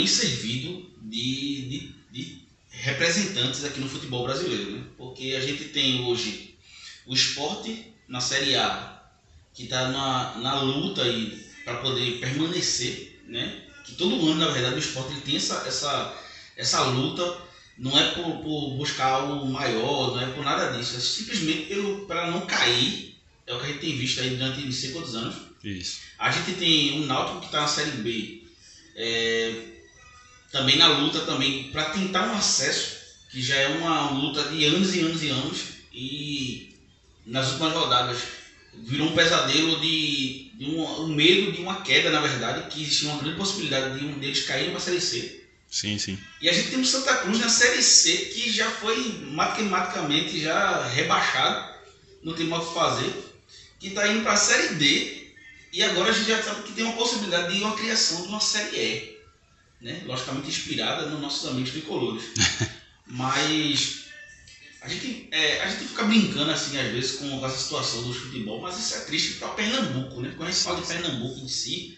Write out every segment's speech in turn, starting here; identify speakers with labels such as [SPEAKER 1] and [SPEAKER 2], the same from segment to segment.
[SPEAKER 1] bem servido de representantes aqui no futebol brasileiro, né? Porque a gente tem hoje o Sport na Série A, que está na luta para poder permanecer, né? Que todo ano, na verdade, o Sport ele tem essa luta, não é por buscar algo maior, não é por nada disso, é simplesmente para não cair. É o que a gente tem visto aí durante não sei quantos anos.
[SPEAKER 2] Isso.
[SPEAKER 1] A gente tem o Náutico que está na Série B, também na luta também para tentar um acesso, que já é uma luta de anos e anos e anos, e nas últimas rodadas virou um pesadelo um medo de uma queda, na verdade, que existia uma grande possibilidade de um deles caírem para a Série C.
[SPEAKER 2] Sim, sim.
[SPEAKER 1] E a gente tem o Santa Cruz na Série C, que já foi matematicamente já rebaixado, não tem mais o que fazer, que está indo para a Série D, e agora a gente já sabe que tem uma possibilidade de uma criação de uma Série E, né? Logicamente inspirada nos nossos amigos tricolores. Mas a gente fica brincando assim às vezes com essa situação do futebol, mas isso é triste para Pernambuco, né? Quando a gente fala de Pernambuco em si,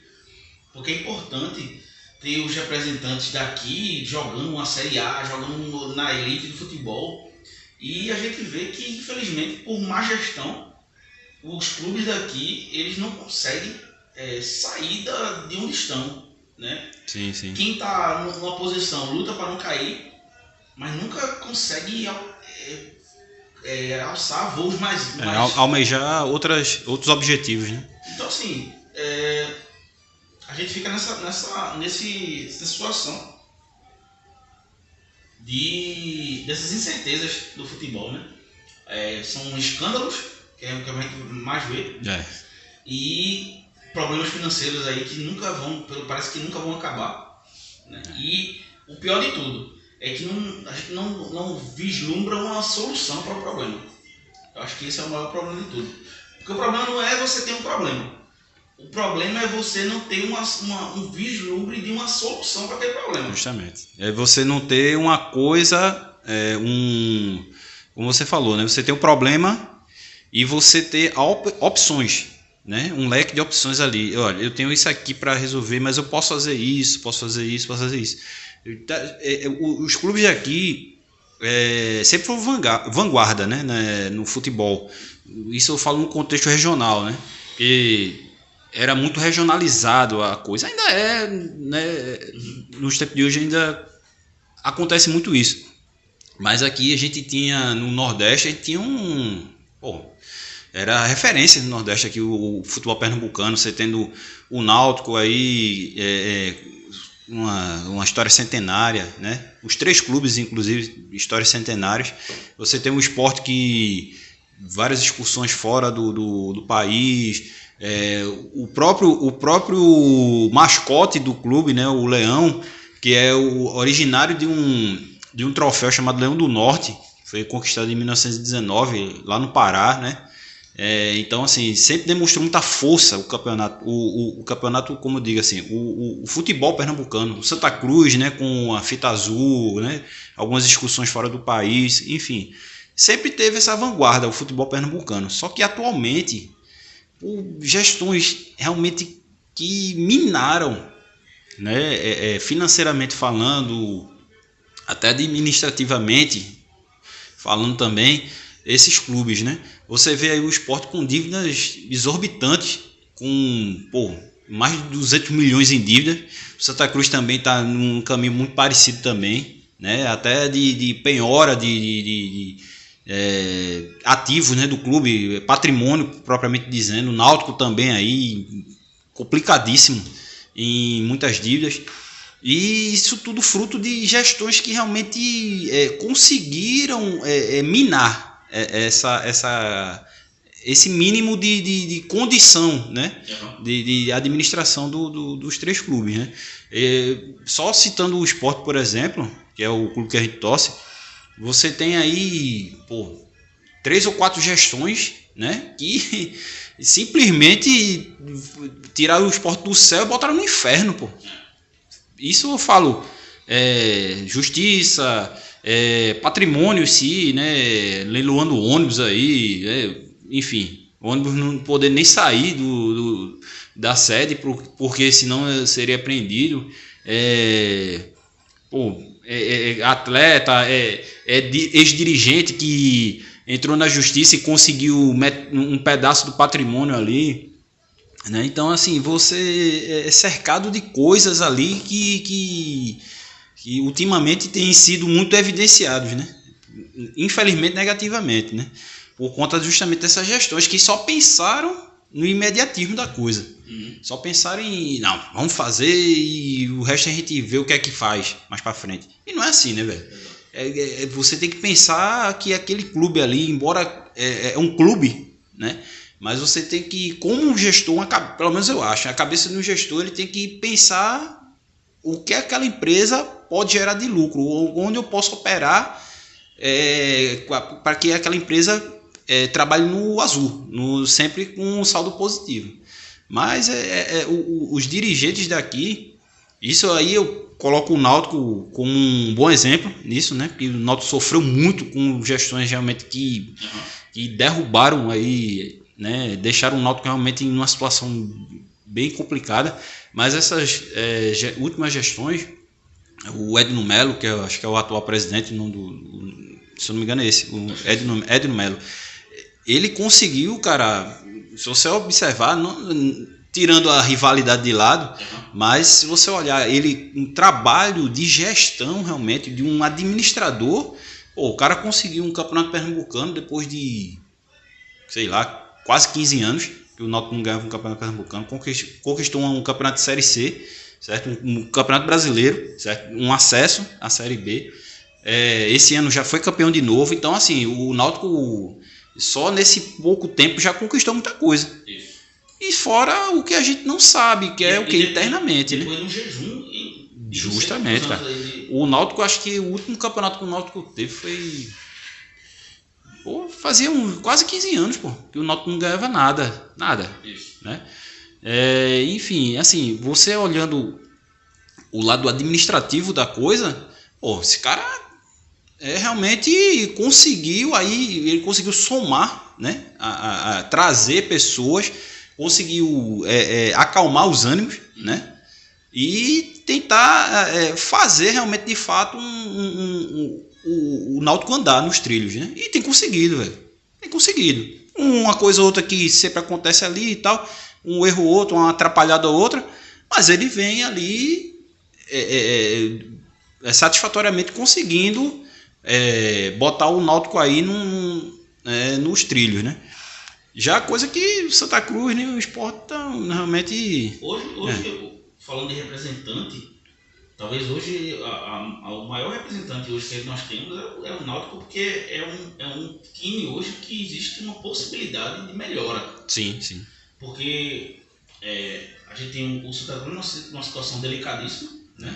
[SPEAKER 1] porque é importante ter os representantes daqui jogando uma Série A, jogando na elite do futebol, e a gente vê que infelizmente por má gestão os clubes daqui eles não conseguem sair de onde estão, né?
[SPEAKER 2] Sim, sim.
[SPEAKER 1] Quem está numa posição luta para não cair, mas nunca consegue alçar voos mais...
[SPEAKER 2] almejar outros objetivos, né?
[SPEAKER 1] Então assim, a gente fica nessa situação dessas incertezas do futebol, né? São escândalos, que é o que a gente mais vê, e problemas financeiros aí que parece que nunca vão acabar, né? E o pior de tudo é que a gente não vislumbra uma solução para o problema. Eu acho que esse é o maior problema de tudo. Porque o problema não é você ter um problema. O problema é você não ter um vislumbre de uma solução para aquele problema.
[SPEAKER 2] Justamente. É você não ter uma coisa, como você falou, né? Você tem um problema e você ter opções, né? Um leque de opções ali. Olha, eu tenho isso aqui para resolver, mas eu posso fazer isso, posso fazer isso, posso fazer isso. Os clubes aqui sempre foram vanguarda, né? No futebol. Isso eu falo no contexto regional, né? Porque era muito regionalizado a coisa. Ainda é, né? Nos tempos de hoje ainda acontece muito isso. Mas aqui a gente tinha, no Nordeste, a gente tinha era a referência no Nordeste aqui, o futebol pernambucano, você tendo o Náutico aí, uma história centenária, né? Os 3 clubes, inclusive, histórias centenárias. Você tem um Sport que várias excursões fora do país. O próprio mascote do clube, né? O Leão, que é o originário de um troféu chamado Leão do Norte, foi conquistado em 1919 lá no Pará, né? Então, assim, sempre demonstrou muita força o campeonato, o campeonato, como eu digo assim, o futebol pernambucano, o Santa Cruz, né, com a fita azul, né, algumas excursões fora do país, enfim, sempre teve essa vanguarda o futebol pernambucano. Só que atualmente, por gestões realmente que minaram, né, financeiramente falando, até administrativamente falando também, esses clubes, né? Você vê aí o Sport com dívidas exorbitantes, com mais de 200 milhões em dívidas. O Santa Cruz também está num caminho muito parecido também, né? Até de penhora de ativos, né, do clube, patrimônio propriamente dizendo. O Náutico também aí complicadíssimo em muitas dívidas. E isso tudo fruto de gestões que realmente conseguiram minar esse mínimo de condição, né? De administração dos 3 clubes, né? Só citando o Sport, por exemplo, que é o clube que a gente torce, você tem aí 3 ou 4 gestões, né? Que simplesmente tiraram o Sport do céu e botaram no inferno, pô. Isso eu falo, justiça, patrimônio em si, né, leiloando ônibus aí, enfim, ônibus não poder nem sair da sede porque senão seria apreendido, atleta, ex-dirigente que entrou na justiça e conseguiu um pedaço do patrimônio ali, né? Então, assim, você é cercado de coisas ali que ultimamente têm sido muito evidenciados, né? Infelizmente, negativamente, né? Por conta justamente dessas gestões que só pensaram no imediatismo da coisa. Só pensaram em, não, vamos fazer e o resto a gente vê o que é que faz mais pra frente. E não é assim, né, velho? Você tem que pensar que aquele clube ali, embora é um clube, né? Mas você tem que, como um gestor, pelo menos eu acho, a cabeça de um gestor, ele tem que pensar o que aquela empresa pode gerar de lucro, onde eu posso operar para que aquela empresa trabalhe no azul, sempre com um saldo positivo. Mas os dirigentes daqui, isso aí eu coloco o Náutico como um bom exemplo nisso, né? Porque o Náutico sofreu muito com gestões realmente que derrubaram aí, né? Deixaram o Náutico realmente em uma situação bem complicada. Mas essas últimas gestões, o Edno Melo, que eu acho que é o atual presidente, se eu não me engano é esse, o Edno Melo, ele conseguiu, cara, se você observar, tirando a rivalidade de lado, mas se você olhar um trabalho de gestão realmente, de um administrador, o cara conseguiu um campeonato pernambucano depois de, sei lá, quase 15 anos, que o Náutico não ganhava um campeonato pernambucano, conquistou um campeonato de Série C, certo? Um campeonato brasileiro, certo? Um acesso à Série B. Esse ano já foi campeão de novo, então assim, o Náutico só nesse pouco tempo já conquistou muita coisa.
[SPEAKER 1] Isso.
[SPEAKER 2] E fora o que a gente não sabe, que é o que internamente, né?
[SPEAKER 1] Foi no jejum.
[SPEAKER 2] Justamente, cara. O Náutico, acho que o último campeonato que o Náutico teve foi... fazia quase 15 anos, que o Náutico não ganhava nada.
[SPEAKER 1] Isso.
[SPEAKER 2] Né? Enfim, assim, você olhando o lado administrativo da coisa, esse cara realmente conseguiu ele conseguiu somar, né? A trazer pessoas, conseguiu acalmar os ânimos, né? E tentar fazer realmente de fato o Náutico andar nos trilhos, né? E tem conseguido, velho. Tem conseguido. Uma coisa ou outra que sempre acontece ali e tal, um erro ou outro, uma atrapalhada ou outra, mas ele vem ali satisfatoriamente conseguindo botar o Náutico aí nos trilhos, né? Já coisa que o Santa Cruz, né, o Sport estão realmente...
[SPEAKER 1] Hoje falando de representante, talvez hoje o maior representante hoje que nós temos é o Náutico, porque é um time hoje que existe uma possibilidade de melhora.
[SPEAKER 2] Sim.
[SPEAKER 1] Porque a gente tem o Santa Cruz numa situação delicadíssima, né?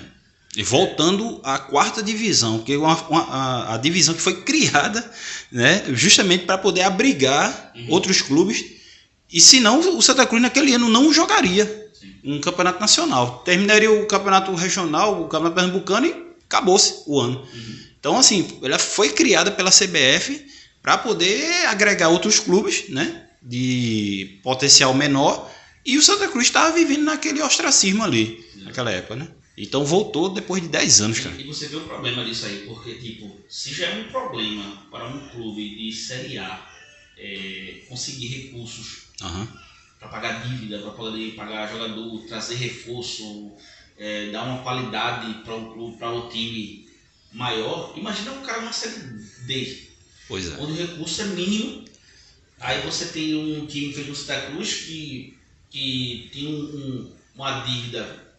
[SPEAKER 2] E voltando à quarta divisão, que é a divisão que foi criada, né, justamente para poder abrigar outros clubes. E senão o Santa Cruz naquele ano não jogaria um campeonato nacional. Terminaria o campeonato regional, o campeonato pernambucano e acabou-se o ano. Então, assim, ela foi criada pela CBF para poder agregar outros clubes, né, de potencial menor. E o Santa Cruz estava vivendo naquele ostracismo ali, naquela época, né? Então voltou depois de 10 anos, cara.
[SPEAKER 1] E você vê o problema disso aí, porque, se já é um problema para um clube de Série A conseguir recursos para pagar dívida, para poder pagar jogador, trazer reforço, dar uma qualidade para o clube, para o time maior, imagina um cara numa Série D, onde o recurso é mínimo. Aí você tem um time feito no Santa Cruz que tem uma dívida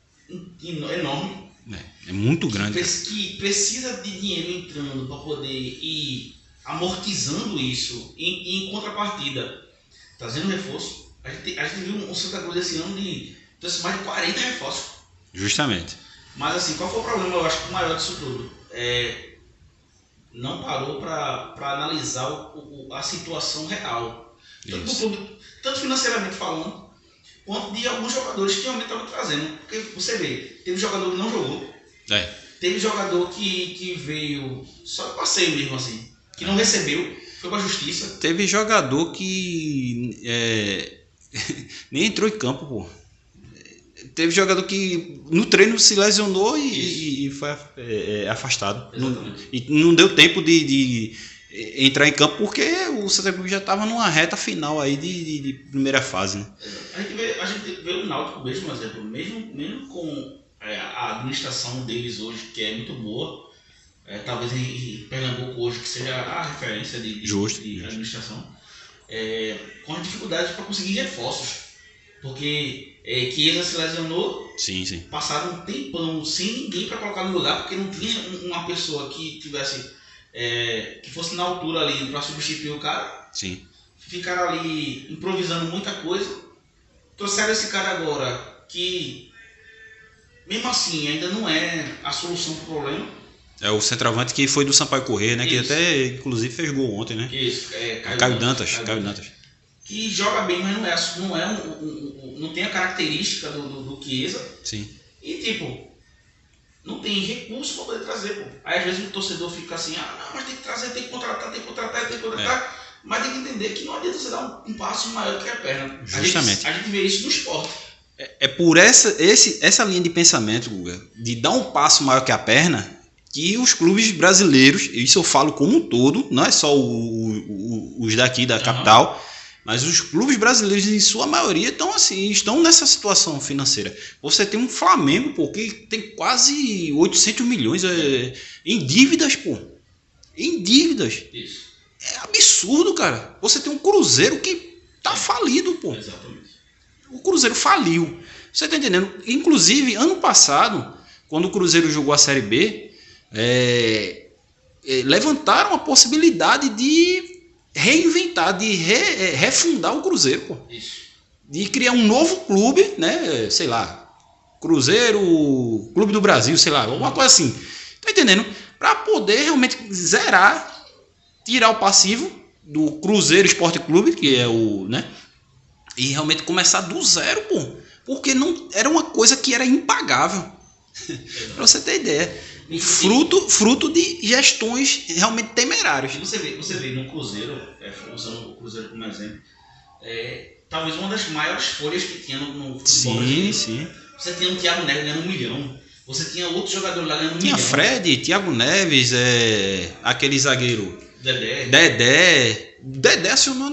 [SPEAKER 1] enorme,
[SPEAKER 2] é muito grande,
[SPEAKER 1] que precisa de dinheiro entrando para poder ir amortizando isso, e em contrapartida trazendo reforço. A gente viu um Santa Cruz esse ano de mais de 40 reforços.
[SPEAKER 2] Justamente.
[SPEAKER 1] Mas assim, qual foi o problema? Eu acho que o maior disso tudo não parou para analisar a situação real, tanto financeiramente falando, quanto de alguns jogadores que realmente estavam trazendo. Porque você vê, teve jogador que não jogou, teve jogador que veio só de passeio mesmo, assim, que não recebeu, foi pra justiça.
[SPEAKER 2] Teve jogador que nem entrou em campo, Teve jogador que no treino se lesionou e foi afastado. E não deu tempo de entrar em campo porque o Santa Cruz já estava numa reta final aí de primeira fase. Né?
[SPEAKER 1] A gente vê o Náutico mesmo, exemplo, mesmo com a administração deles hoje, que é muito boa, talvez em Pernambuco hoje que seja a referência de administração, com as dificuldades para conseguir reforços. Porque Chiesa se lesionou,
[SPEAKER 2] sim.
[SPEAKER 1] Passaram um tempão sem ninguém para colocar no lugar, porque não tinha uma pessoa que tivesse que fosse na altura ali para substituir o cara.
[SPEAKER 2] Sim.
[SPEAKER 1] Ficaram ali improvisando muita coisa. Trouxeram esse cara agora que, mesmo assim, ainda não é a solução para o problema.
[SPEAKER 2] É o centroavante que foi do Sampaio Corrêa, né? Isso. Que até, inclusive, fez gol ontem, né?
[SPEAKER 1] Isso,
[SPEAKER 2] Caio Dantas.
[SPEAKER 1] Que joga bem, mas não tem a característica do Chiesa.
[SPEAKER 2] Sim.
[SPEAKER 1] E tipo, não tem recurso para poder trazer, pô. Aí às vezes o torcedor fica assim, não, mas tem que trazer, tem que contratar. Mas tem que entender que não adianta você dar um passo maior que a perna.
[SPEAKER 2] Justamente.
[SPEAKER 1] A gente vê isso no esporte.
[SPEAKER 2] É por essa linha de pensamento, Guga, de dar um passo maior que a perna, que os clubes brasileiros, isso eu falo como um todo, não é só os daqui da capital, mas os clubes brasileiros, em sua maioria, estão nessa situação financeira. Você tem um Flamengo, pô, que tem quase 800 milhões em dívidas, pô. Em dívidas.
[SPEAKER 1] Isso.
[SPEAKER 2] É absurdo, cara. Você tem um Cruzeiro que tá falido, pô.
[SPEAKER 1] Exatamente.
[SPEAKER 2] O Cruzeiro faliu. Você tá entendendo? Inclusive, ano passado, quando o Cruzeiro jogou a Série B, levantaram a possibilidade de reinventar, de refundar o Cruzeiro, pô.
[SPEAKER 1] Isso.
[SPEAKER 2] De criar um novo clube, né? Sei lá, Cruzeiro, Clube do Brasil, sei lá, alguma coisa assim. Tá entendendo? Para poder realmente zerar, tirar o passivo do Cruzeiro Esporte Clube, que é o, né? E realmente começar do zero, pô. Porque não era uma coisa que era impagável. Para você ter ideia. Fruto de gestões realmente temerárias.
[SPEAKER 1] Você vê no Cruzeiro, usando o Cruzeiro como exemplo, talvez uma das maiores folhas que tinha no futebol brasileiro.
[SPEAKER 2] Sim.
[SPEAKER 1] Você tinha o Thiago Neves ganhando 1 milhão. Você tinha outros jogadores lá ganhando 1 milhão.
[SPEAKER 2] Tinha Fred, Thiago Neves, aquele zagueiro Dedé acionou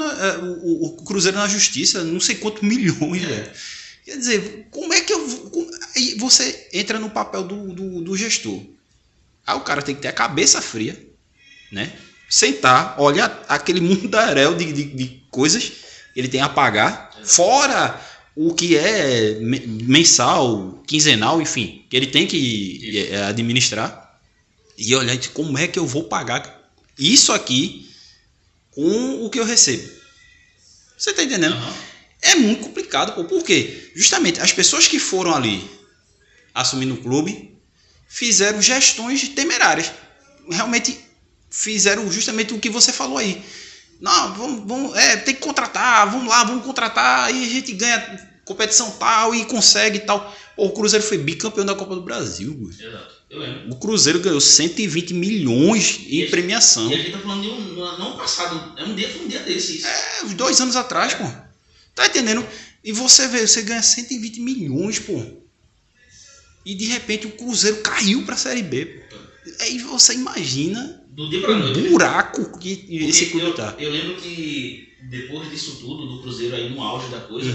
[SPEAKER 2] o Cruzeiro na justiça, não sei quantos milhões, velho. Quer dizer, como é que aí você entra no papel do gestor? Aí o cara tem que ter a cabeça fria, né? Sentar, olhar aquele mundaréu de coisas que ele tem a pagar, fora o que é mensal, quinzenal, enfim, que ele tem que administrar, e olhar como é que eu vou pagar isso aqui com o que eu recebo. Você tá entendendo?
[SPEAKER 1] Uhum.
[SPEAKER 2] É muito complicado, pô. Por quê? Justamente as pessoas que foram ali assumindo o clube fizeram gestões temerárias. Realmente fizeram justamente o que você falou aí. Não, vamos tem que contratar, vamos contratar, aí a gente ganha competição tal e consegue tal. Pô, o Cruzeiro foi bicampeão da Copa do Brasil.
[SPEAKER 1] Exato, eu lembro.
[SPEAKER 2] O Cruzeiro ganhou 120 milhões em premiação.
[SPEAKER 1] E a gente tá falando de um ano passado, foi um dia desses.
[SPEAKER 2] Uns 2 anos atrás, pô. Tá entendendo? E você ganha 120 milhões, pô. E de repente o Cruzeiro caiu pra Série B, pô. Aí você imagina o buraco que esse clube tá.
[SPEAKER 1] Eu lembro que depois disso tudo, do Cruzeiro aí no auge da coisa,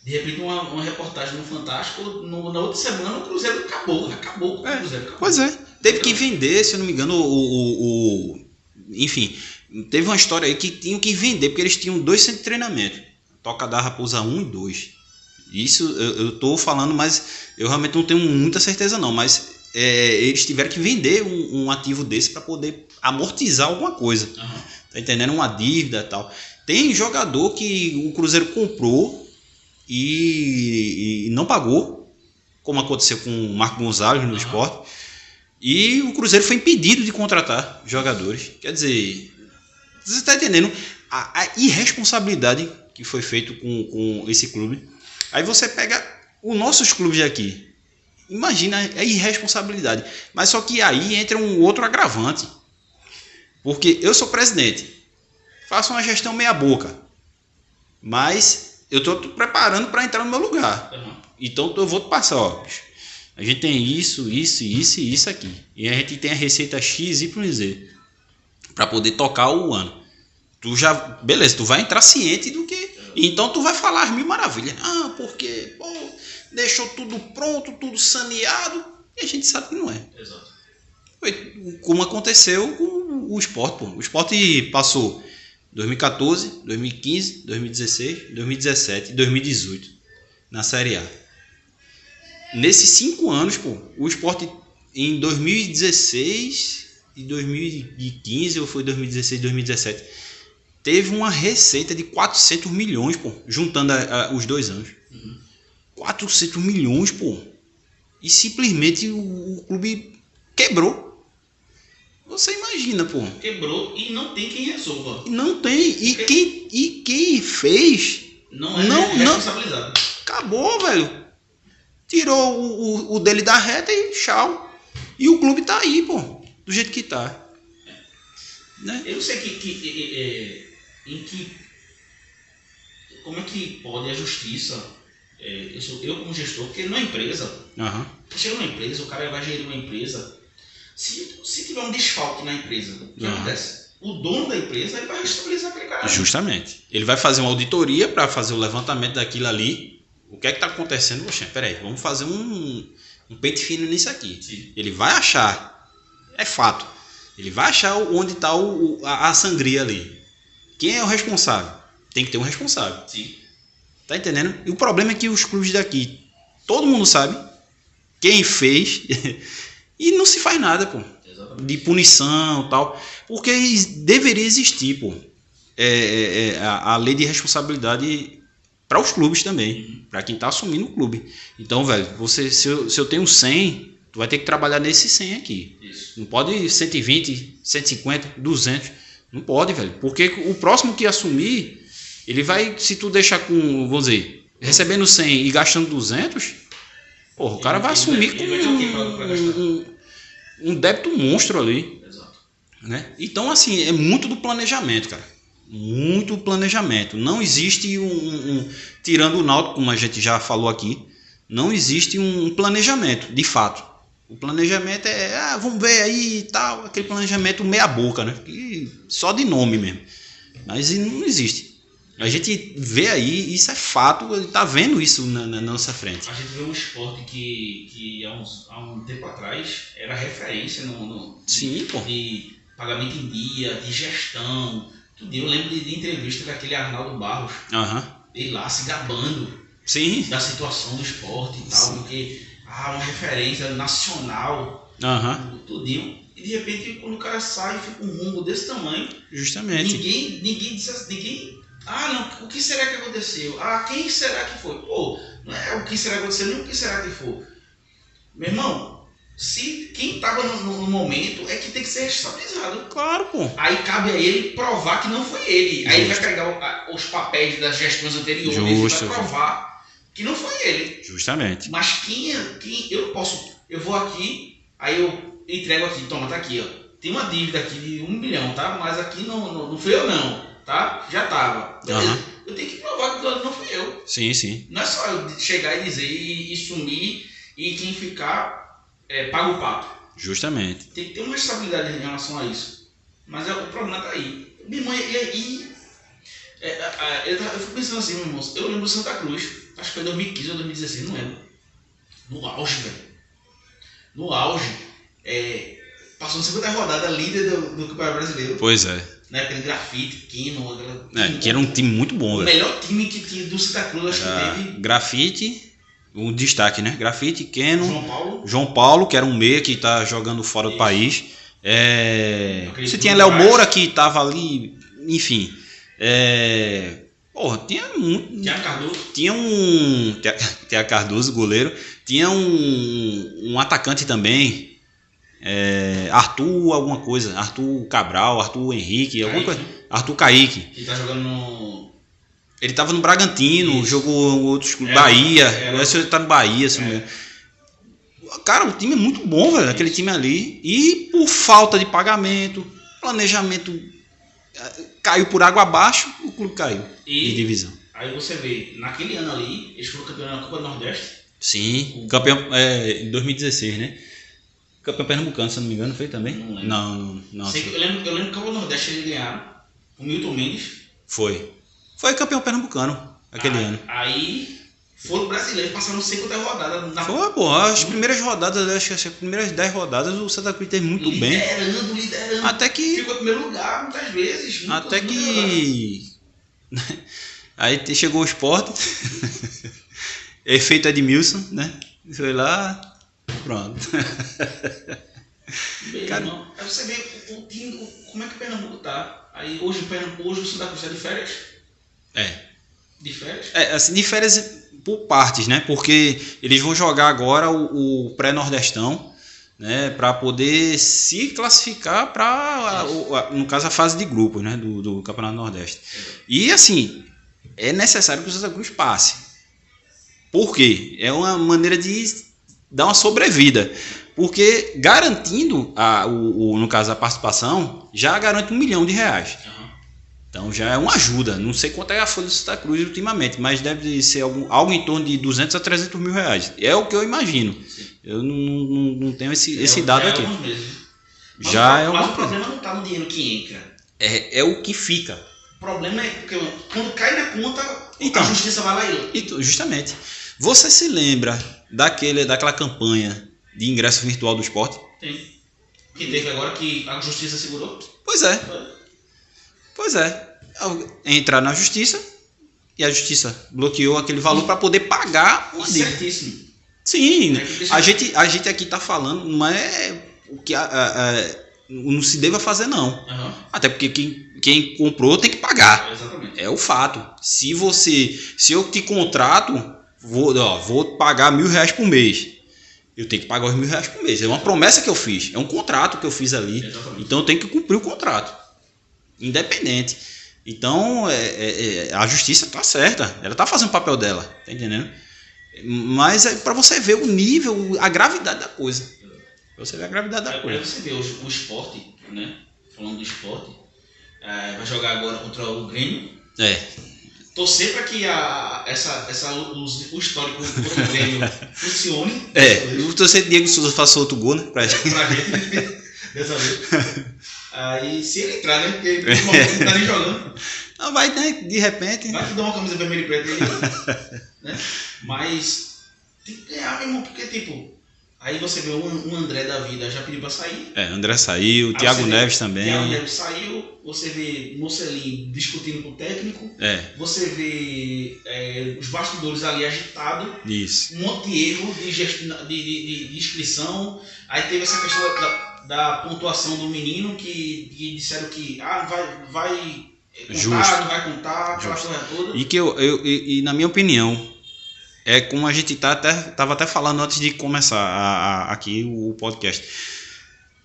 [SPEAKER 1] de repente uma reportagem no Fantástico, na outra semana o Cruzeiro acabou com o Cruzeiro. Acabou.
[SPEAKER 2] Pois é, teve que vender, se eu não me engano, enfim, teve uma história aí que tinham que vender, porque eles tinham 2 centros de treinamento. Toca da Raposa 1 e 2. Isso eu tô falando, mas eu realmente não tenho muita certeza não, mas eles tiveram que vender um ativo desse para poder amortizar alguma coisa. Tá entendendo? Uma dívida e tal. Tem jogador que o Cruzeiro comprou e não pagou, como aconteceu com o Marco Gonzalez no Sport, e o Cruzeiro foi impedido de contratar jogadores. Quer dizer, você está entendendo a irresponsabilidade que foi feito com esse clube. Aí você pega os nossos clubes aqui, imagina a irresponsabilidade, mas só que aí entra um outro agravante, porque eu sou presidente, faço uma gestão meia boca, mas eu tô preparando para entrar no meu lugar.
[SPEAKER 1] Uhum.
[SPEAKER 2] Então eu vou te passar, ó, bicho. A gente tem isso e isso aqui. E a gente tem a receita X, Y, Z para poder tocar o ano. Tu já, beleza, tu vai entrar ciente do que. Então tu vai falar as mil maravilhas. Ah, porque, pô, deixou tudo pronto, tudo saneado. E a gente sabe que não é.
[SPEAKER 1] Exato.
[SPEAKER 2] Foi como aconteceu com o Sport, pô. O Sport passou 2014, 2015, 2016, 2017 e 2018 na Série A. Nesses 5 anos, pô, o Sport em 2016 e 2015, ou foi 2016 e 2017, teve uma receita de 400 milhões, pô, juntando os 2 anos. 400 milhões, pô. E simplesmente o clube quebrou. Você imagina, pô.
[SPEAKER 1] Quebrou e não tem quem resolva.
[SPEAKER 2] Não tem. E quem fez...
[SPEAKER 1] Não é responsabilizado.
[SPEAKER 2] Acabou, velho. Tirou o dele da reta e tchau. E o clube tá aí, pô. Do jeito que tá. Né?
[SPEAKER 1] Eu não sei como é que pode a justiça... eu como gestor, porque numa empresa...
[SPEAKER 2] Uhum.
[SPEAKER 1] Chega numa empresa, o cara vai gerir uma empresa... Se tiver um desfalque na empresa, o que acontece? O dono da empresa ele vai restabilizar aquele cara.
[SPEAKER 2] Justamente. Ele vai fazer uma auditoria para fazer o levantamento daquilo ali. O que é que está acontecendo? Poxa, peraí, vamos fazer um pente fino nisso aqui.
[SPEAKER 1] Sim.
[SPEAKER 2] Ele vai achar, é fato, ele vai achar onde está a sangria ali. Quem é o responsável? Tem que ter um responsável.
[SPEAKER 1] Sim.
[SPEAKER 2] Tá entendendo? E o problema é que os clubes daqui, todo mundo sabe quem fez... E não se faz nada, pô. Exatamente. De punição e tal. Porque deveria existir, pô. A lei de responsabilidade para os clubes também. Para quem está assumindo o clube. Então, velho, se eu tenho 100, tu vai ter que trabalhar nesse 100 aqui.
[SPEAKER 1] Isso.
[SPEAKER 2] Não pode 120, 150, 200. Não pode, velho. Porque o próximo que assumir, ele vai, se tu deixar com, vamos dizer, recebendo 100 e gastando 200... Porra, o cara vai assumir com um débito monstro ali.
[SPEAKER 1] Exato.
[SPEAKER 2] Né? Então, assim, é muito do planejamento, cara. Muito planejamento. Não existe tirando o Náutico, como a gente já falou aqui, não existe um planejamento, de fato. O planejamento é, vamos ver aí e tal, aquele planejamento meia boca, né? Só de nome mesmo. Mas não existe. A gente vê aí, isso é fato, está vendo isso na nossa frente.
[SPEAKER 1] A gente vê um esporte que há um tempo atrás era referência
[SPEAKER 2] Sim, pô.
[SPEAKER 1] De pagamento em dia, de gestão, tudo. Eu lembro de entrevista daquele Arnaldo Barros, ele lá se gabando.
[SPEAKER 2] Sim.
[SPEAKER 1] Da situação do esporte e tal, porque uma referência nacional, tudinho. E de repente, quando o cara sai, fica um rumo desse tamanho.
[SPEAKER 2] Justamente.
[SPEAKER 1] Ninguém diz assim, não, o que será que aconteceu? Quem será que foi? Pô, não é o que será que aconteceu, nem o que será que foi. Meu irmão, se quem estava no momento é que tem que ser responsabilizado.
[SPEAKER 2] Claro, pô.
[SPEAKER 1] Aí cabe a ele provar que não foi ele. Aí ele vai pegar os papéis das gestões anteriores e vai provar que não foi ele.
[SPEAKER 2] Justamente.
[SPEAKER 1] Mas quem eu não posso, eu vou aqui, aí eu entrego aqui, toma, tá aqui, ó. Tem uma dívida aqui de 1 milhão, tá? Mas aqui não foi eu não. Tá? Já tava. Eu tenho que provar que não fui eu.
[SPEAKER 2] Sim, sim.
[SPEAKER 1] Não é só eu chegar e dizer e sumir e quem ficar paga o pato.
[SPEAKER 2] Justamente.
[SPEAKER 1] Tem que ter uma estabilidade em relação a isso. Mas o problema tá aí. Minha irmã, e aí? Eu fico pensando assim, meu irmão. Eu lembro do Santa Cruz. Acho que foi 2015 ou 2016, não lembro. No auge, velho. No auge. Passou na segunda rodada líder do Campeonato Brasileiro.
[SPEAKER 2] Pois é.
[SPEAKER 1] Na época de Grafite, Keno,
[SPEAKER 2] que era um time muito bom, velho.
[SPEAKER 1] O melhor time que tinha do Santa Cruz, acho que teve.
[SPEAKER 2] Grafite, um destaque, né? Grafite, Keno,
[SPEAKER 1] João
[SPEAKER 2] Paulo, que era um meia que tá jogando fora do país. Você tinha Léo Moura que tava ali, enfim. Tinha muito.
[SPEAKER 1] Tinha Cardoso.
[SPEAKER 2] Tinha Cardoso, goleiro. Tinha um atacante também. Arthur alguma coisa, Arthur Cabral, Arthur Henrique, alguma coisa. Arthur Kaique.
[SPEAKER 1] Ele tá jogando no...
[SPEAKER 2] Ele tava no Bragantino, jogou outros clubes, Bahia. Ele tá no Bahia, assim. Cara, o time é muito bom, velho, aquele time ali. E por falta de pagamento, planejamento caiu por água abaixo, o clube caiu de divisão.
[SPEAKER 1] Aí você vê, naquele ano ali, eles foram campeão da Copa do Nordeste.
[SPEAKER 2] Sim, campeão em 2016, né? Campeão pernambucano, se eu não me engano, foi também?
[SPEAKER 1] Não lembro.
[SPEAKER 2] Não.
[SPEAKER 1] Eu lembro que a Copa do Nordeste eles ganharam. O Milton Mendes.
[SPEAKER 2] Foi campeão pernambucano aquele ano.
[SPEAKER 1] Aí foram brasileiros, passaram não sei quantas rodadas.
[SPEAKER 2] Foi, pô, as primeiras rodadas, acho que as primeiras 10 rodadas o Santa Cruz teve muito bem.
[SPEAKER 1] Liderando.
[SPEAKER 2] Até que...
[SPEAKER 1] Ficou em primeiro lugar muitas vezes.
[SPEAKER 2] Até que... Aí chegou o Sport, efeito Edmilson, né? Foi lá, pronto.
[SPEAKER 1] Bem, cara, aí você vê o time, como é que o Pernambuco tá. Aí hoje o Santa Cruz está de férias. De férias?
[SPEAKER 2] Assim, de férias por partes, né? Porque eles vão jogar agora o pré-nordestão, né? Para poder se classificar para, no caso, a fase de grupos, né? Do Campeonato Nordeste. E assim, é necessário que o Santa Cruz passe. Por quê? É uma maneira de dar uma sobrevida. Porque garantindo, no caso, a participação, já garante R$1 milhão. Então já é uma ajuda. Não sei quanto é a folha do Santa Cruz ultimamente, mas deve ser algo em torno de 200 a 300 mil reais. É o que eu imagino. Sim. Eu não tenho esse dado aqui.
[SPEAKER 1] Mas o problema não está no dinheiro que entra.
[SPEAKER 2] É o que fica.
[SPEAKER 1] O problema é porque quando cai na conta, a justiça vai lá e...
[SPEAKER 2] Justamente. Você se lembra daquela campanha de ingresso virtual do Sport?
[SPEAKER 1] Tem. Que teve agora que a justiça segurou?
[SPEAKER 2] Pois é. Entrar na justiça e a justiça bloqueou aquele valor para poder pagar uma dívida.
[SPEAKER 1] Certíssimo.
[SPEAKER 2] Sim, a gente aqui está falando, não é o que não se deva fazer, não.
[SPEAKER 1] Uhum.
[SPEAKER 2] Até porque quem comprou tem que pagar.
[SPEAKER 1] Exatamente.
[SPEAKER 2] É o fato. Se eu te contrato, vou pagar R$1.000 por mês. Eu tenho que pagar os R$1.000 por mês. É uma promessa que eu fiz. É um contrato que eu fiz ali. Exatamente. Então eu tenho que cumprir o contrato. Independente. Então a justiça está certa. Ela está fazendo o papel dela. Tá entendendo? Mas é para você ver o nível, a gravidade da coisa. Você vê a gravidade da coisa.
[SPEAKER 1] Você vê o Sport, né? Falando do Sport, vai jogar agora contra o Grêmio. Torcer para que o histórico contra o Grêmio funcione.
[SPEAKER 2] Eu torcer que Diego Souza faça outro gol, né? Pra gente.
[SPEAKER 1] Dessa vez. Aí, se ele entrar, né? Porque no momento não tá nem jogando.
[SPEAKER 2] Não, vai, né? De repente.
[SPEAKER 1] Vai que dá uma camisa vermelha e preta ele, né? Mas tem que ganhar, meu irmão, porque tipo. Aí você vê um André da vida já pediu pra sair.
[SPEAKER 2] André saiu, o Thiago Neves também.
[SPEAKER 1] Thiago Neves saiu, você vê Mocelin discutindo com o técnico. Você vê os bastidores ali agitados.
[SPEAKER 2] Isso.
[SPEAKER 1] Um monte de erro de inscrição. Aí teve essa questão da pontuação do menino que disseram que vai contar, não vai contar, aquela coisa toda.
[SPEAKER 2] E que e na minha opinião, é como a gente estava até falando antes de começar aqui o podcast.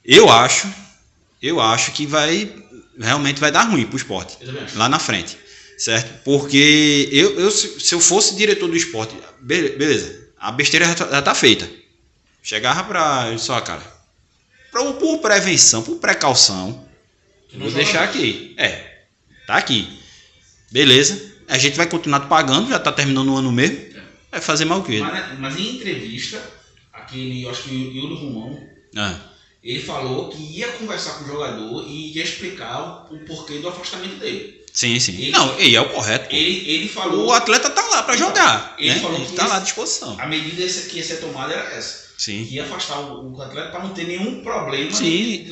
[SPEAKER 2] Eu acho que realmente vai dar ruim pro Sport lá na frente, certo? Porque se eu fosse diretor do Sport, beleza, a besteira já tá feita. Chegava para só, cara, por prevenção, por precaução, vou deixar aqui. Tá aqui, beleza? A gente vai continuar pagando, já tá terminando o ano mesmo. Vai fazer mal o quê?
[SPEAKER 1] Mas em entrevista, eu acho que o Yuri Romão, ele falou que ia conversar com o jogador e ia explicar o porquê do afastamento dele.
[SPEAKER 2] Sim. E é o correto.
[SPEAKER 1] Ele falou...
[SPEAKER 2] O atleta tá lá para jogar.
[SPEAKER 1] Ele falou
[SPEAKER 2] que tá lá à disposição.
[SPEAKER 1] A medida que ia ser tomada era essa.
[SPEAKER 2] Sim.
[SPEAKER 1] Que ia afastar o atleta para não ter nenhum problema.
[SPEAKER 2] Sim,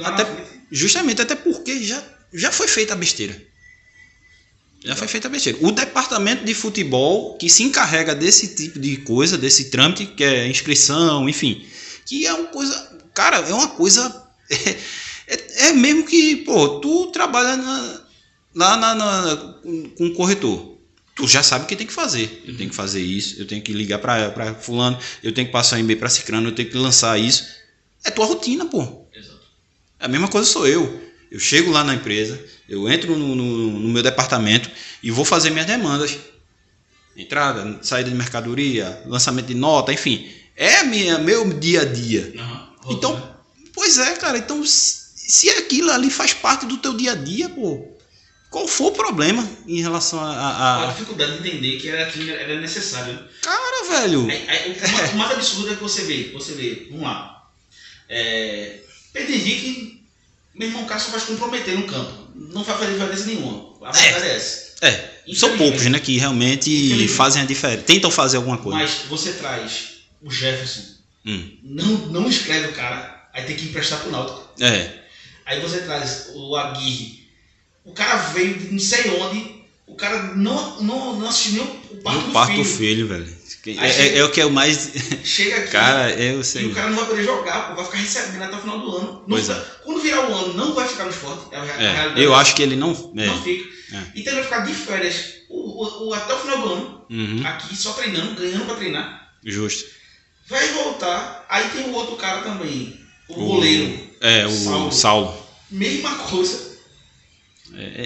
[SPEAKER 2] justamente até porque já foi feita a besteira. Foi feita a besteira. O departamento de futebol que se encarrega desse tipo de coisa, desse trâmite, que é inscrição, enfim, que é uma coisa, cara, é uma coisa, é mesmo que, pô, tu trabalha lá com o corretor, tu já sabe o que tem que fazer. Eu tenho que fazer isso, eu tenho que ligar para fulano, eu tenho que passar um e-mail para ciclano, eu tenho que lançar isso. É tua rotina, pô.
[SPEAKER 1] Exato.
[SPEAKER 2] A mesma coisa sou eu. Eu chego lá na empresa, eu entro no meu departamento e vou fazer minhas demandas. Entrada, saída de mercadoria, lançamento de nota, enfim. É meu dia a dia. Então, pois é, cara. Então, se aquilo ali faz parte do teu dia a dia, pô, Qual foi o problema em relação
[SPEAKER 1] A dificuldade de entender que era necessário.
[SPEAKER 2] Cara, velho.
[SPEAKER 1] O mais absurdo é que você vê, vamos lá. Pedro Henrique, meu irmão, o cara só faz comprometer no campo. Não vai fazer diferença nenhuma. A verdade é essa.
[SPEAKER 2] São poucos, né, que realmente fazem a diferença. Tentam fazer alguma coisa.
[SPEAKER 1] Mas você traz o Jefferson, não escreve o cara, aí tem que emprestar pro Náutico. Aí você traz o Aguirre, o cara veio de não sei onde, o cara não assistiu nem o parto do filho,
[SPEAKER 2] velho. É o que é o mais...
[SPEAKER 1] Chega aqui,
[SPEAKER 2] cara, eu sei.
[SPEAKER 1] E o cara não vai poder jogar, pô, vai ficar recebendo até o final do ano. Quando virar o ano, não vai ficar no Sport.
[SPEAKER 2] Eu acho que ele não
[SPEAKER 1] fica. Então ele vai ficar de férias até o final do ano, aqui só treinando, ganhando pra treinar.
[SPEAKER 2] Justo.
[SPEAKER 1] Vai voltar, aí tem o outro cara também, o goleiro.
[SPEAKER 2] O Saulo.
[SPEAKER 1] Mesma coisa.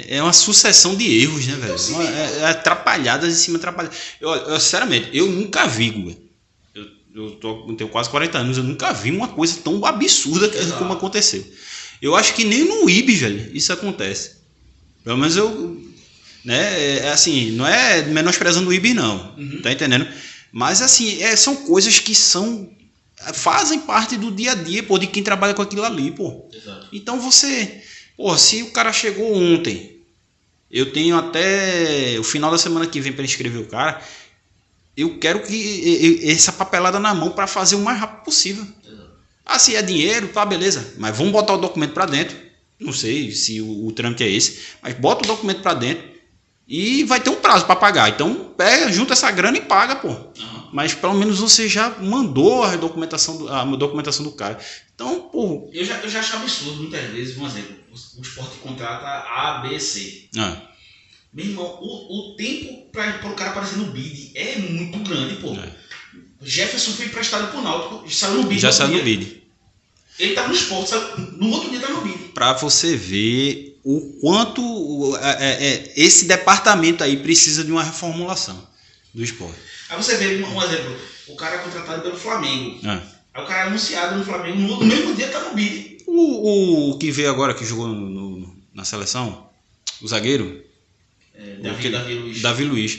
[SPEAKER 2] É uma sucessão de erros, né, velho? Atrapalhadas em cima de atrapalhadas. Eu, sinceramente, eu nunca vi, velho. Eu tenho quase 40 anos, eu nunca vi uma coisa tão absurda como aconteceu. Eu acho que nem no IB, velho, isso acontece. Pelo menos né, assim, não é menosprezando o IB, não. Tá entendendo? Mas, assim, são coisas que fazem parte do dia a dia, pô, de quem trabalha com aquilo ali, pô.
[SPEAKER 1] Exato.
[SPEAKER 2] Então você... Pô, se o cara chegou ontem, eu tenho até o final da semana que vem para inscrever o cara, eu quero que essa papelada na mão para fazer o mais rápido possível. Se é dinheiro, tá, beleza. Mas vamos botar o documento para dentro. Não sei se o trâmite é esse, mas bota o documento para dentro e vai ter um prazo para pagar. Então, junta essa grana e paga, pô. Mas pelo menos você já mandou a documentação do cara. Então, pô...
[SPEAKER 1] Eu já acho absurdo muitas vezes, um exemplo, o Sport contrata A, B, C. Meu irmão, o tempo para o cara aparecer no bid é muito grande, pô. Jefferson foi emprestado pro Náutico, saiu no bid.
[SPEAKER 2] Já saiu no bid.
[SPEAKER 1] Ele tá no Sport, no outro dia tá no bid.
[SPEAKER 2] Pra você ver o quanto esse departamento aí precisa de uma reformulação do Sport.
[SPEAKER 1] Aí você vê, um exemplo, o cara é contratado pelo Flamengo. Aí o cara é anunciado no Flamengo, no mesmo dia tá no bid.
[SPEAKER 2] O que veio agora, que jogou na seleção, o zagueiro, Davi Luiz.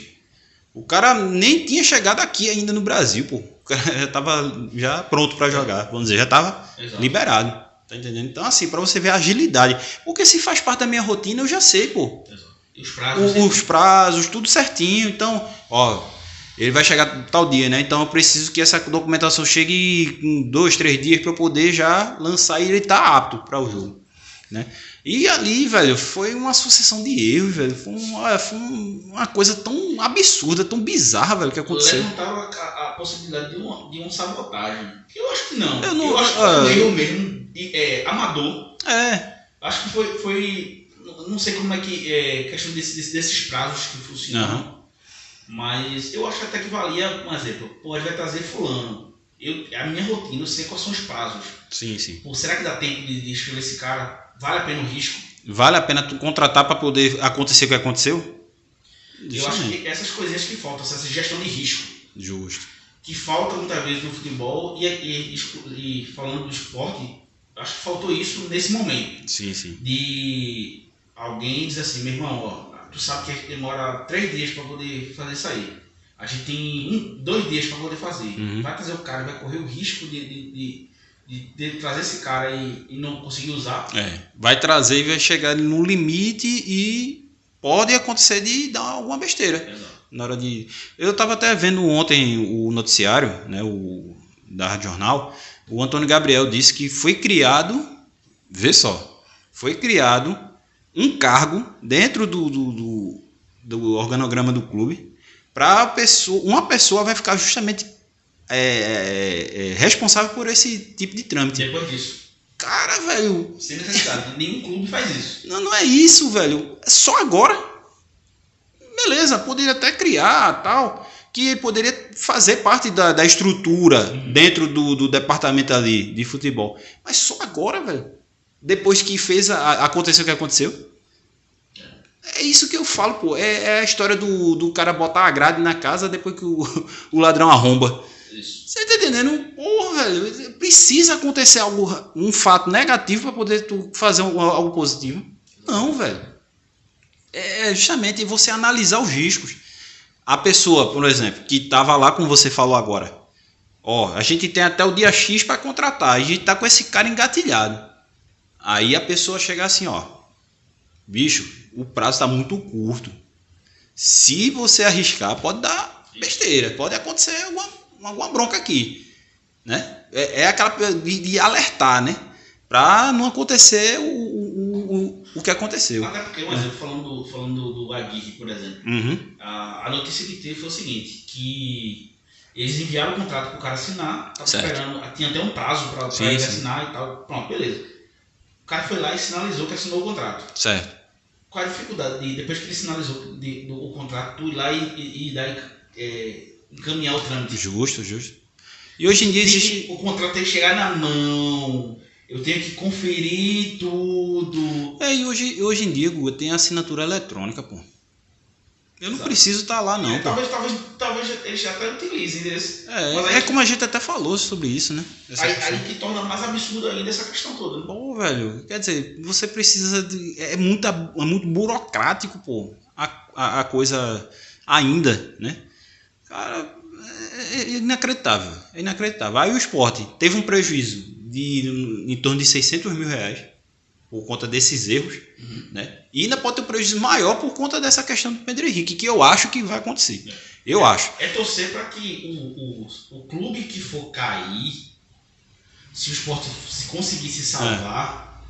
[SPEAKER 2] O cara nem tinha chegado aqui ainda no Brasil, pô. O cara já tava pronto para jogar, vamos dizer, já tava liberado. Tá entendendo? Então, assim, para você ver a agilidade. Porque se faz parte da minha rotina, eu já sei, pô.
[SPEAKER 1] E os prazos?
[SPEAKER 2] Os prazos, tudo certinho. Então, ele vai chegar tal dia, né? Então eu preciso que essa documentação chegue em 2, 3 dias para eu poder já lançar e ele tá apto para o jogo, né? E ali, velho, foi uma sucessão de erros, velho. Foi uma coisa tão absurda, tão bizarra, velho, que aconteceu.
[SPEAKER 1] Levantaram a possibilidade de uma sabotagem. Eu acho que não.
[SPEAKER 2] Eu
[SPEAKER 1] acho que foi meio mesmo amador. Acho que foi não sei como é que questão desses prazos que funcionam. Mas eu acho até que valia, um exemplo, pô, a gente vai trazer fulano. A minha rotina, eu sei quais são os prazos.
[SPEAKER 2] Sim.
[SPEAKER 1] Pô, será que dá tempo de escrever esse cara? Vale a pena o risco?
[SPEAKER 2] Vale a pena tu contratar para poder acontecer o que aconteceu?
[SPEAKER 1] Eu acho que essas coisinhas que faltam, essa gestão de risco.
[SPEAKER 2] Justo.
[SPEAKER 1] Que falta muitas vezes no futebol e falando do esporte, acho que faltou isso nesse momento.
[SPEAKER 2] Sim.
[SPEAKER 1] De alguém dizer assim, meu irmão, tu sabe que demora 3 dias para poder fazer isso aí. A gente tem 2 dias para poder fazer. Vai trazer o cara, vai correr o risco de trazer esse cara e não conseguir usar.
[SPEAKER 2] Vai trazer e vai chegar no limite e pode acontecer de dar alguma besteira.
[SPEAKER 1] Exato.
[SPEAKER 2] Na hora de... Eu estava até vendo ontem o noticiário, né, da Rádio Jornal. O Antônio Gabriel disse que foi criado, vê só, foi criado um cargo dentro do organograma do clube para uma pessoa vai ficar justamente responsável por esse tipo de trâmite.
[SPEAKER 1] Depois disso.
[SPEAKER 2] Cara, velho...
[SPEAKER 1] Sem necessidade. Nenhum clube faz isso.
[SPEAKER 2] Não é isso, velho. É só agora. Beleza, poderia até criar tal, que poderia fazer parte da estrutura dentro do departamento ali de futebol. Mas só agora, velho. Depois que aconteceu o que aconteceu. É isso que eu falo, pô. É a história do cara botar a grade na casa depois que o ladrão arromba.
[SPEAKER 1] Isso.
[SPEAKER 2] Você tá entendendo? Porra, velho. Precisa acontecer um fato negativo para poder tu fazer algo positivo. Não, velho. É justamente você analisar os riscos. A pessoa, por exemplo, que estava lá, como você falou agora, ó, a gente tem até o dia X para contratar, a gente tá com esse cara engatilhado. Aí a pessoa chega assim, ó, bicho, o prazo está muito curto. Se você arriscar, pode dar besteira, pode acontecer alguma bronca aqui, né? É aquela de alertar, né? Para não acontecer o que aconteceu.
[SPEAKER 1] Até porque, um exemplo, falando do Aguirre, por exemplo, a notícia que teve foi o seguinte, que eles enviaram o contrato para o cara assinar, tava esperando, tinha até um prazo para ele assinar e tal, pronto, beleza. O cara foi lá e sinalizou que assinou o contrato.
[SPEAKER 2] Certo.
[SPEAKER 1] Qual é a dificuldade de, depois que ele sinalizou o contrato, tu ir lá e encaminhar o trâmite?
[SPEAKER 2] Justo. E hoje em dia existe...
[SPEAKER 1] O contrato tem que chegar na mão, eu tenho que conferir tudo.
[SPEAKER 2] E hoje em dia, Guga, tem assinatura eletrônica, pô. Eu não preciso estar lá, não.
[SPEAKER 1] Talvez eles até utilizem isso.
[SPEAKER 2] Como a gente até falou sobre isso, né?
[SPEAKER 1] Aí que torna mais absurdo ainda essa questão toda. Né?
[SPEAKER 2] Pô, velho, quer dizer, você precisa de... É muito burocrático, pô, a coisa ainda, né? Cara, é inacreditável. Aí o Sport teve um prejuízo em torno de 600 mil reais por conta desses erros, né? E ainda pode ter um prejuízo maior por conta dessa questão do Pedro Henrique, que eu acho que vai acontecer. Eu acho.
[SPEAKER 1] É torcer para que o clube que for cair, se o Sport conseguir se salvar,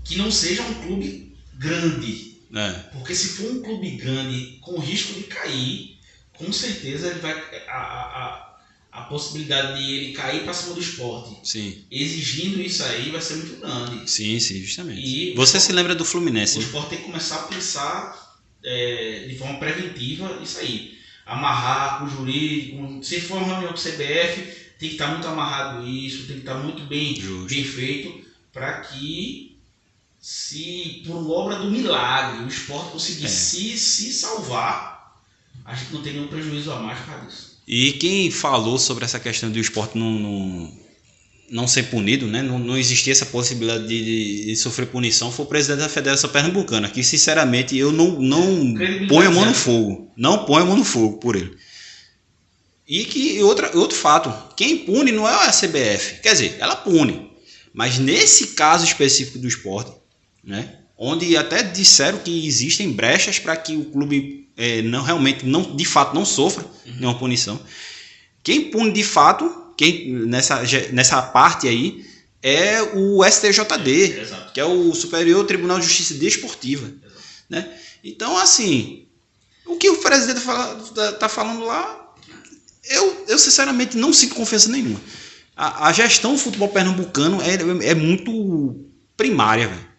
[SPEAKER 1] que não seja um clube grande. Porque se for um clube grande com risco de cair, com certeza ele vai... A possibilidade de ele cair para cima do Sport, exigindo isso aí, vai ser muito grande.
[SPEAKER 2] Sim, justamente. E você se lembra do Fluminense?
[SPEAKER 1] O Sport tem que começar a pensar de forma preventiva isso aí. Amarrar com o jurídico, se for uma reunião com o CBF, tem que estar muito amarrado isso, tem que estar muito bem feito, para que, se por obra do milagre, o Sport conseguir se salvar, a gente não tem nenhum prejuízo a mais por causa disso.
[SPEAKER 2] E quem falou sobre essa questão do Sport não ser punido, né? Não existia essa possibilidade de sofrer punição, foi o presidente da Federação Pernambucana, que sinceramente eu não ponho a mão no fogo. Não ponho a mão no fogo por ele. E que outro fato, quem pune não é a CBF, quer dizer, ela pune. Mas nesse caso específico do Sport, né? Onde até disseram que existem brechas para que o clube de fato não sofra nenhuma punição. Quem pune de fato, nessa parte aí, é o STJD, que é o Superior Tribunal de Justiça Desportiva. Né? Então, assim, o que o presidente está falando lá, eu sinceramente não sinto confiança nenhuma. A gestão do futebol pernambucano é muito primária, velho.